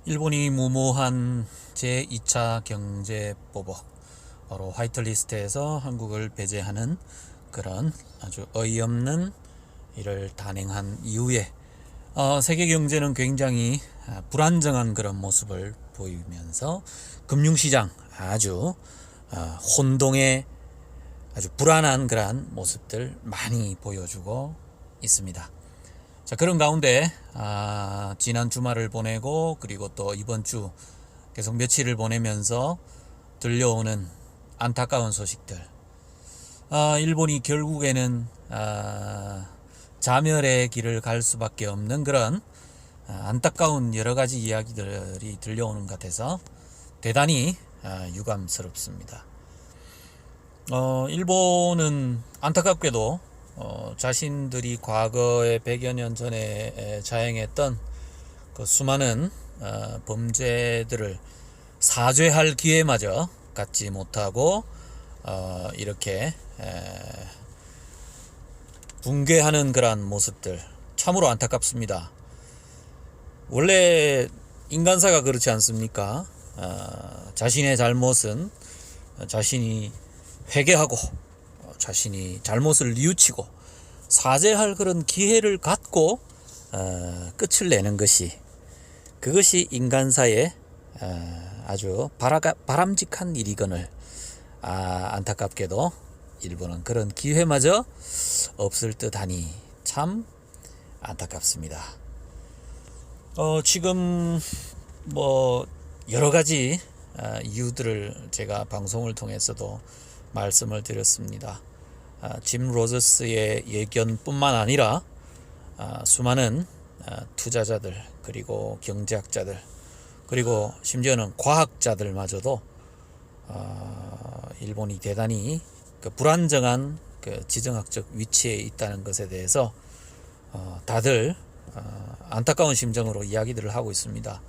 일본이 무모한 제2차 경제 보복, 바로 화이트리스트에서 한국을 배제하는 그런 아주 어이없는 일을 단행한 이후에 세계 경제는 굉장히 불안정한 그런 모습을 보이면서 금융시장 아주 혼동의 아주 불안한 그러한 모습들 많이 보여주고 있습니다. 자, 그런 가운데 지난 주말을 보내고 그리고 또 이번 주 계속 며칠을 보내면서 들려오는 안타까운 소식들, 일본이 결국에는 자멸의 길을 갈 수밖에 없는 그런 안타까운 여러 가지 이야기들이 들려오는 것 같아서 대단히 유감스럽습니다. 일본은 안타깝게도 자신들이 과거에 100여 년 전에 자행했던 그 수많은 범죄들을 사죄할 기회마저 갖지 못하고 이렇게 붕괴하는 그러한 모습들 참으로 안타깝습니다. 원래 인간사가 그렇지 않습니까? 자신의 잘못은 자신이 회개하고 자신이 잘못을 뉘우치고 사죄할 그런 기회를 갖고 끝을 내는 것이, 그것이 인간사의 아주 바람직한 일이거늘 안타깝게도 일본은 그런 기회마저 없을 듯하니 참 안타깝습니다. 지금 뭐 여러 가지 이유들을 제가 방송을 통해서도 말씀을 드렸습니다. 짐 로저스의 예견뿐만 아니라 수많은 투자자들, 그리고 경제학자들, 그리고 심지어는 과학자들마저도 일본이 대단히 그 불안정한 그 지정학적 위치에 있다는 것에 대해서 다들 안타까운 심정으로 이야기들을 하고 있습니다.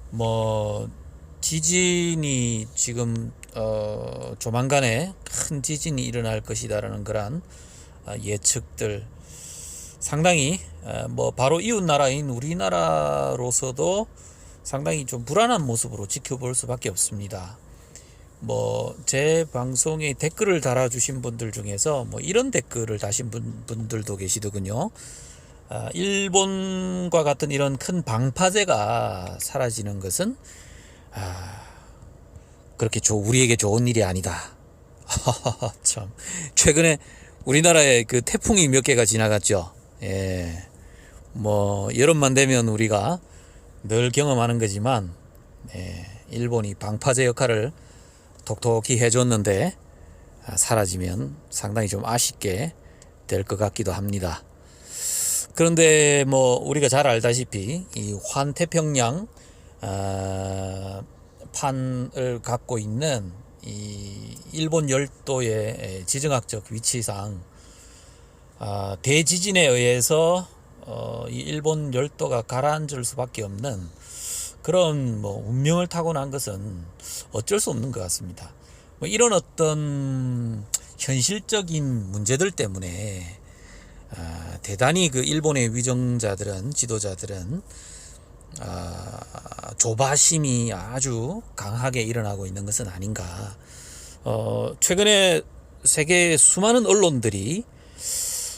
뭐 지진이 지금 조만간에 큰 지진이 일어날 것이다라는 그런 예측들, 상당히 뭐 바로 이웃 나라인 우리나라로서도 상당히 좀 불안한 모습으로 지켜볼 수밖에 없습니다. 뭐 제 방송에 댓글을 달아주신 분들 중에서 뭐 이런 댓글을 다신 분들도 계시더군요. 일본과 같은 이런 큰 방파제가 사라지는 것은 그렇게 우리에게 좋은 일이 아니다. 참, 최근에 우리나라에 그 태풍이 몇 개가 지나갔죠. 예, 뭐 여름만 되면 우리가 늘 경험하는 거지만, 일본이 방파제 역할을 톡톡히 해줬는데 사라지면 상당히 좀 아쉽게 될 것 같기도 합니다. 그런데 뭐 우리가 잘 알다시피 이 환태평양 판을 갖고 있는 이 일본 열도의 지정학적 위치상 대지진에 의해서 이 일본 열도가 가라앉을 수밖에 없는 그런 뭐 운명을 타고난 것은 어쩔 수 없는 것 같습니다. 뭐 이런 어떤 현실적인 문제들 때문에 대단히 그 일본의 위정자들은, 지도자들은 조바심이 아주 강하게 일어나고 있는 것은 아닌가. 최근에 세계의 수많은 언론들이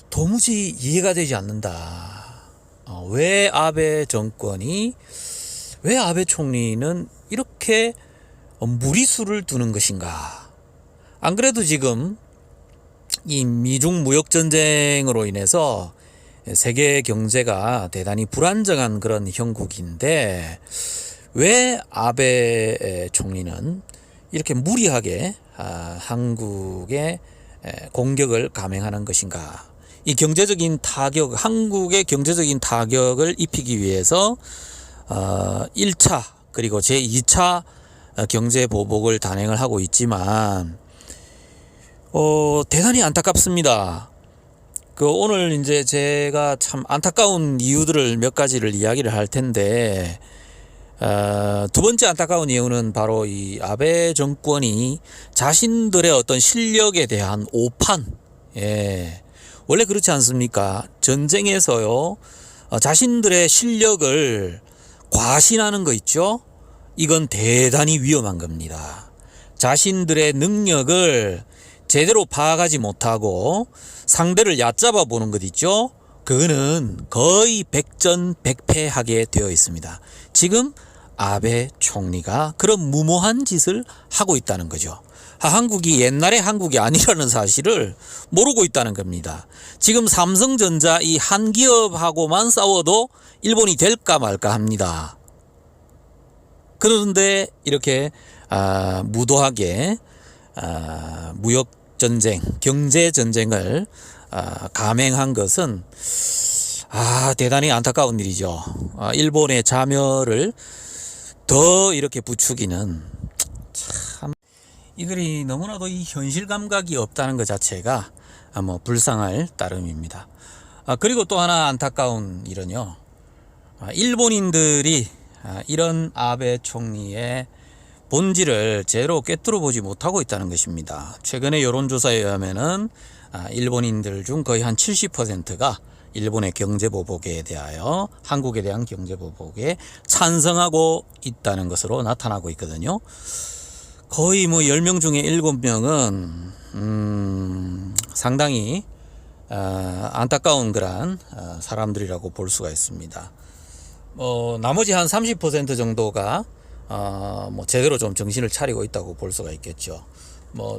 도무지 이해가 되지 않는다. 왜 아베 정권이, 왜 아베 총리는 이렇게 무리수를 두는 것인가. 안 그래도 지금 이 미중 무역 전쟁으로 인해서 세계 경제가 대단히 불안정한 그런 형국인데 왜 아베 총리는 이렇게 무리하게 한국에 공격을 감행하는 것인가. 이 경제적인 타격, 한국의 경제적인 타격을 입히기 위해서 1차 그리고 제2차 경제 보복을 단행을 하고 있지만 대단히 안타깝습니다. 오늘 이제 제가 참 안타까운 이유들을 몇 가지를 이야기를 할 텐데, 두 번째 안타까운 이유는 바로 이 아베 정권이 자신들의 어떤 실력에 대한 오판, 원래 그렇지 않습니까? 전쟁에서요, 자신들의 실력을 과신하는 거 있죠? 이건 대단히 위험한 겁니다. 자신들의 능력을 제대로 파악하지 못하고 상대를 얕잡아 보는 것 있죠? 그거는 거의 백전백패하게 되어 있습니다. 지금 아베 총리가 그런 무모한 짓을 하고 있다는 거죠. 한국이 옛날의 한국이 아니라는 사실을 모르고 있다는 겁니다. 지금 삼성전자 이 한 기업하고만 싸워도 일본이 될까 말까 합니다. 그런데 이렇게 무도하게 무역전쟁, 경제전쟁을 감행한 것은 대단히 안타까운 일이죠. 일본의 자멸을 더 이렇게 부추기는, 참 이들이 너무나도 이 현실 감각이 없다는 것 자체가 불쌍할 따름입니다. 그리고 또 하나 안타까운 일은요, 일본인들이 이런 아베 총리의 본질을 제대로 꿰뚫어 보지 못하고 있다는 것입니다. 최근의 여론조사에 의하면은 일본인들 중 거의 한 70%가 일본의 경제보복에 대하여 한국에 대한 경제보복에 찬성하고 있다는 것으로 나타나고 있거든요. 거의 10명 중에 7명은 상당히 안타까운 그런 사람들이라고 볼 수가 있습니다. 나머지 한 30% 정도가 제대로 좀 정신을 차리고 있다고 볼 수가 있겠죠.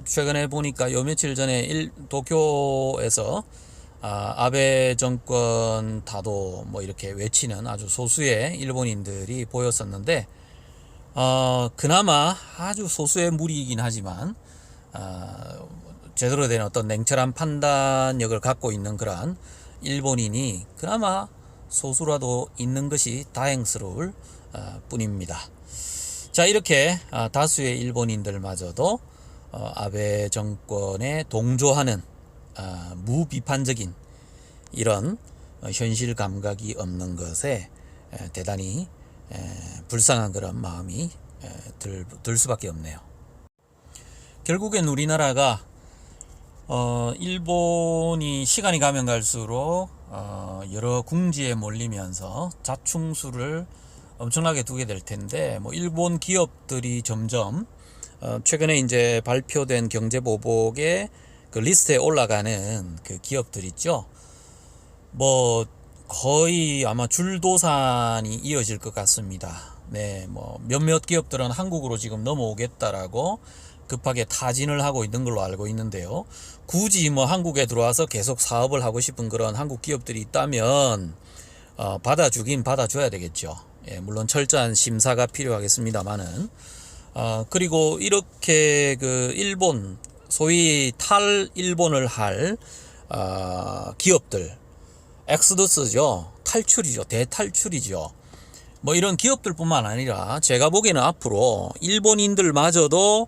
최근에 보니까 요 며칠 전에 도쿄에서 아베 정권 다도 이렇게 외치는 아주 소수의 일본인들이 보였었는데, 그나마 아주 소수의 무리이긴 하지만 제대로 된 어떤 냉철한 판단력을 갖고 있는 그러한 일본인이 그나마 소수라도 있는 것이 다행스러울 뿐입니다. 자, 이렇게 다수의 일본인들마저도 아베 정권에 동조하는 무비판적인 이런 현실 감각이 없는 것에 대단히 불쌍한 그런 마음이 들 수밖에 없네요. 결국엔 우리나라가 일본이 시간이 가면 갈수록 여러 궁지에 몰리면서 자충수를 엄청나게 두게 될 텐데, 일본 기업들이 점점 최근에 이제 발표된 경제보복의 그 리스트에 올라가는 그 기업들 있죠. 거의 아마 줄도산이 이어질 것 같습니다. 네, 몇몇 기업들은 한국으로 지금 넘어오겠다라고 급하게 타진을 하고 있는 걸로 알고 있는데요. 굳이 한국에 들어와서 계속 사업을 하고 싶은 그런 한국 기업들이 있다면 받아주긴 받아줘야 되겠죠. 예, 물론 철저한 심사가 필요하겠습니다만은. 그리고 이렇게 그 일본, 소위 탈일본을 할 기업들, 엑스더스죠. 탈출이죠. 대탈출이죠. 이런 기업들뿐만 아니라 제가 보기에는 앞으로 일본인들마저도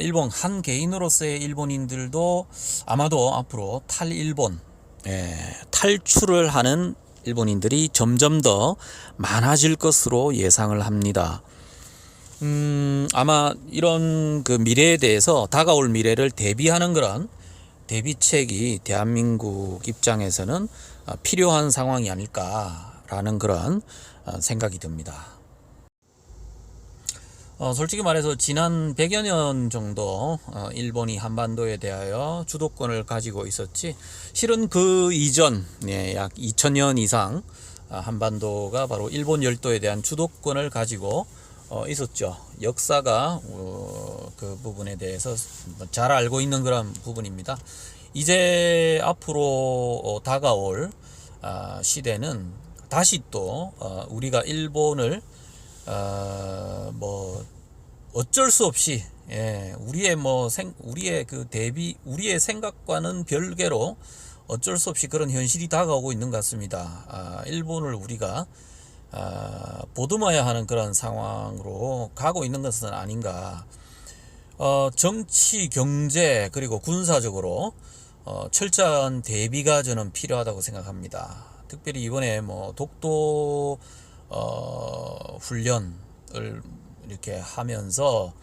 일본 한 개인으로서의 일본인들도 아마도 앞으로 탈일본, 탈출을 하는 일본인들이 점점 더 많아질 것으로 예상을 합니다. 아마 이런 그 미래에 대해서 다가올 미래를 대비하는 그런 대비책이 대한민국 입장에서는 필요한 상황이 아닐까라는 그런 생각이 듭니다. 솔직히 말해서 지난 100여 년 정도 일본이 한반도에 대하여 주도권을 가지고 있었지, 실은 그 이전 약 2000년 이상 한반도가 바로 일본 열도에 대한 주도권을 가지고 있었죠. 역사가 그 부분에 대해서 잘 알고 있는 그런 부분입니다. 이제 앞으로 다가올 시대는 다시 또 우리가 일본을 어쩔 수 없이 우리의 그 우리의 생각과는 별개로 어쩔 수 없이 그런 현실이 다가오고 있는 것 같습니다. 일본을 우리가 보듬어야 하는 그런 상황으로 가고 있는 것은 아닌가. 정치, 경제 그리고 군사적으로 철저한 대비가 저는 필요하다고 생각합니다. 특별히 이번에 독도 훈련을 이렇게 하면서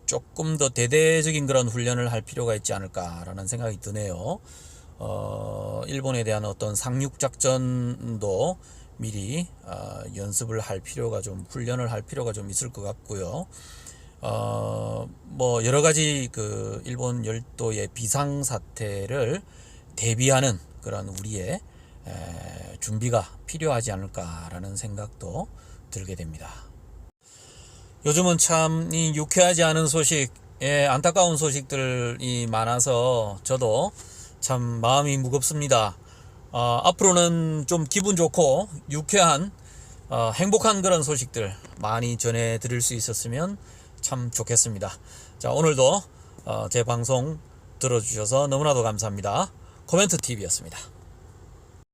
조금 더 대대적인 그런 훈련을 할 필요가 있지 않을까라는 생각이 드네요. 일본에 대한 어떤 상륙작전도 미리 연습을 할 필요가 좀 훈련을 할 필요가 좀 있을 것 같고요. 뭐 여러 가지 그 일본 열도의 비상 사태를 대비하는 그런 우리의 준비가 필요하지 않을까라는 생각도 들게 됩니다. 요즘은 참 이 유쾌하지 않은 소식, 안타까운 소식들이 많아서 저도 참 마음이 무겁습니다. 앞으로는 좀 기분 좋고 유쾌한 행복한 그런 소식들 많이 전해 드릴 수 있었으면 참 좋겠습니다. 자, 오늘도 제 방송 들어주셔서 너무나도 감사합니다. 코멘트 TV였습니다.